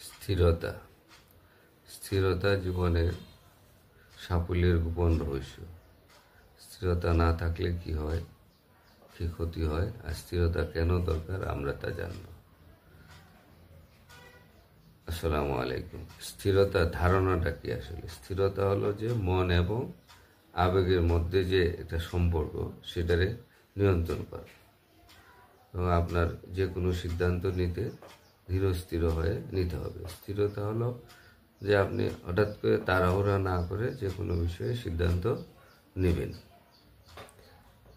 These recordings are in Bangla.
স্থিরতা স্থিরতা জীবনের সাফল্যের গোপন রহস্য। স্থিরতা না থাকলে কি হয়, কি ক্ষতি হয়, আর স্থিরতা কেন দরকার আমরা তা জানব। আসসালামু আলাইকুম। স্থিরতা ধারণাটা কি? আসলে স্থিরতা হলো যে মন এবং আবেগের মধ্যে যে একটা সম্পর্ক, সেটারে নিয়ন্ত্রণ করা এবং আপনার যে কোনো সিদ্ধান্ত নিতে ধীর স্থির হয়ে নিতে হবে। স্থিরতা হলো যে আপনি হঠাৎ করে তাড়াহুড়া না করে যে কোনো বিষয়ে সিদ্ধান্ত নেবেন।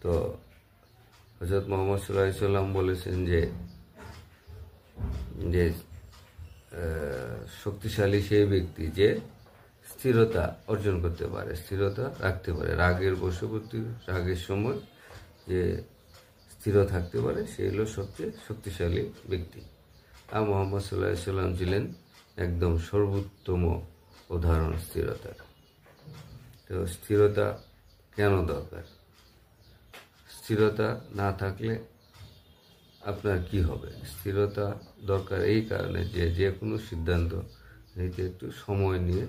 তো হযরত মুহাম্মদ সাল্লাল্লাহু আলাইহি সাল্লাম বলেছেন যে শক্তিশালী সেই ব্যক্তি যে স্থিরতা অর্জন করতে পারে, স্থিরতা রাখতে পারে। রাগের বশবর্তী, রাগের সময় যে স্থির থাকতে পারে, সে হলো সবচেয়ে শক্তিশালী ব্যক্তি। আর মুহাম্মদ সাল্লাল্লাহু আলাইহি সাল্লাম ছিলেন একদম সর্বোত্তম উদাহরণ স্থিরতার। তো স্থিরতা কেন দরকার? স্থিরতা না থাকলে আপনার কি হবে? স্থিরতা দরকার এই কারণে যে যে কোনো সিদ্ধান্ত নিতে একটু সময় নিয়ে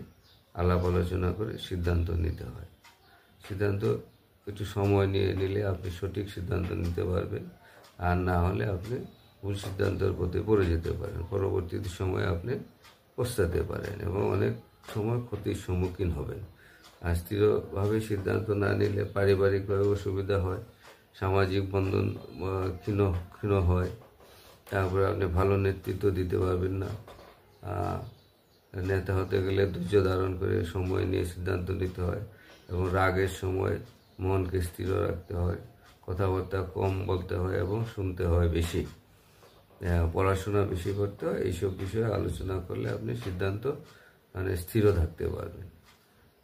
আলাপ আলোচনা করে সিদ্ধান্ত নিতে হয়। সিদ্ধান্ত একটু সময় নিয়ে নিলে আপনি সঠিক সিদ্ধান্ত নিতে পারবেন, আর না হলে আপনি ভুল সিদ্ধান্তের পথে পড়ে যেতে পারেন। পরবর্তী সময়ে আপনি পস্তাতে পারেন এবং অনেক সময় ক্ষতির সম্মুখীন হবেন। আর স্থিরভাবে সিদ্ধান্ত না নিলে পারিবারিকভাবে অসুবিধা হয়, সামাজিক বন্ধন ক্ষীণ হয়, তারপরে আপনি ভালো নেতৃত্ব দিতে পারবেন না। নেতা হতে গেলে ধৈর্য ধারণ করে সময় নিয়ে সিদ্ধান্ত নিতে হয় এবং রাগের সময় মনকে স্থির রাখতে হয়, কথাবার্তা কম বলতে হয় এবং শুনতে হয় বেশি, পড়াশোনা বেশি করতে হয়। এইসব বিষয়ে আলোচনা করলে আপনি সিদ্ধান্ত স্থির থাকতে পারবেন।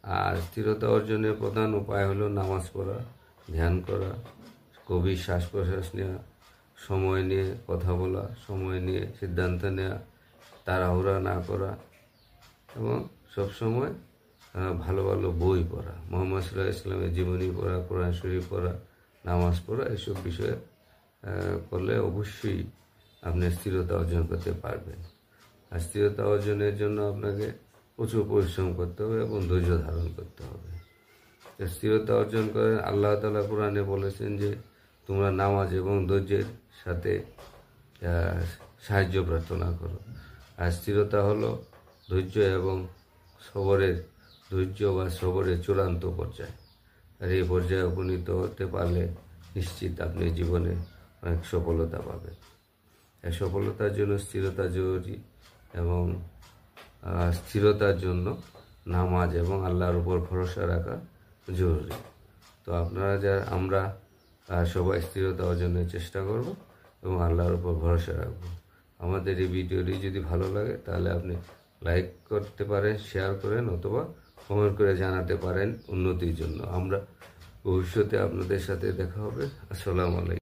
আর স্থিরতা অর্জনের প্রধান উপায় হলো নামাজ পড়া, ধ্যান করা, গভীর শ্বাস প্রশ্বাস নেওয়া, সময় নিয়ে কথা বলা, সময় নিয়ে সিদ্ধান্ত নেওয়া, তাড়াহুড়া না করা এবং সবসময় ভালো ভালো বই পড়া, মুহাম্মদ সাল্লাল্লাহু আলাইহি সাল্লামের জীবনী পড়া, কোরআন শরীফ পড়া, নামাজ পড়া, এসব বিষয়ে করলে অবশ্যই আপনি স্থিরতা অর্জন করতে পারবেন। আর স্থিরতা অর্জনের জন্য আপনাকে প্রচুর পরিশ্রম করতে হবে এবং ধৈর্য ধারণ করতে হবে। স্থিরতা অর্জন করেন আল্লাহ তাআলা কোরআনে বলেছেন যে তোমরা নামাজ এবং ধৈর্যের সাথে সাহায্য প্রার্থনা করো। আর স্থিরতা হলো ধৈর্য এবং সবরের চূড়ান্ত পর্যায়। আর এই পর্যায়ে উপনীত হতে পারলে নিশ্চিত আপনি জীবনে অনেক সফলতা পাবেন। এই সফলতার জন্য স্থিরতা জরুরি এবং স্থিরতার জন্য নামাজ এবং আল্লাহর উপর ভরসা রাখা জরুরি। তো আমরা সবাই স্থিরতা অর্জনের চেষ্টা করব এবং আল্লাহর উপর ভরসা রাখবো। আমাদের এই ভিডিওটি যদি ভালো লাগে তাহলে আপনি লাইক করতে পারেন, শেয়ার করেন অথবা কমেন্ট করে জানাতে পারেন উন্নতির জন্য। আমরা ভবিষ্যতে আপনাদের সাথে দেখা হবে। আসসালামু আলাইকুম।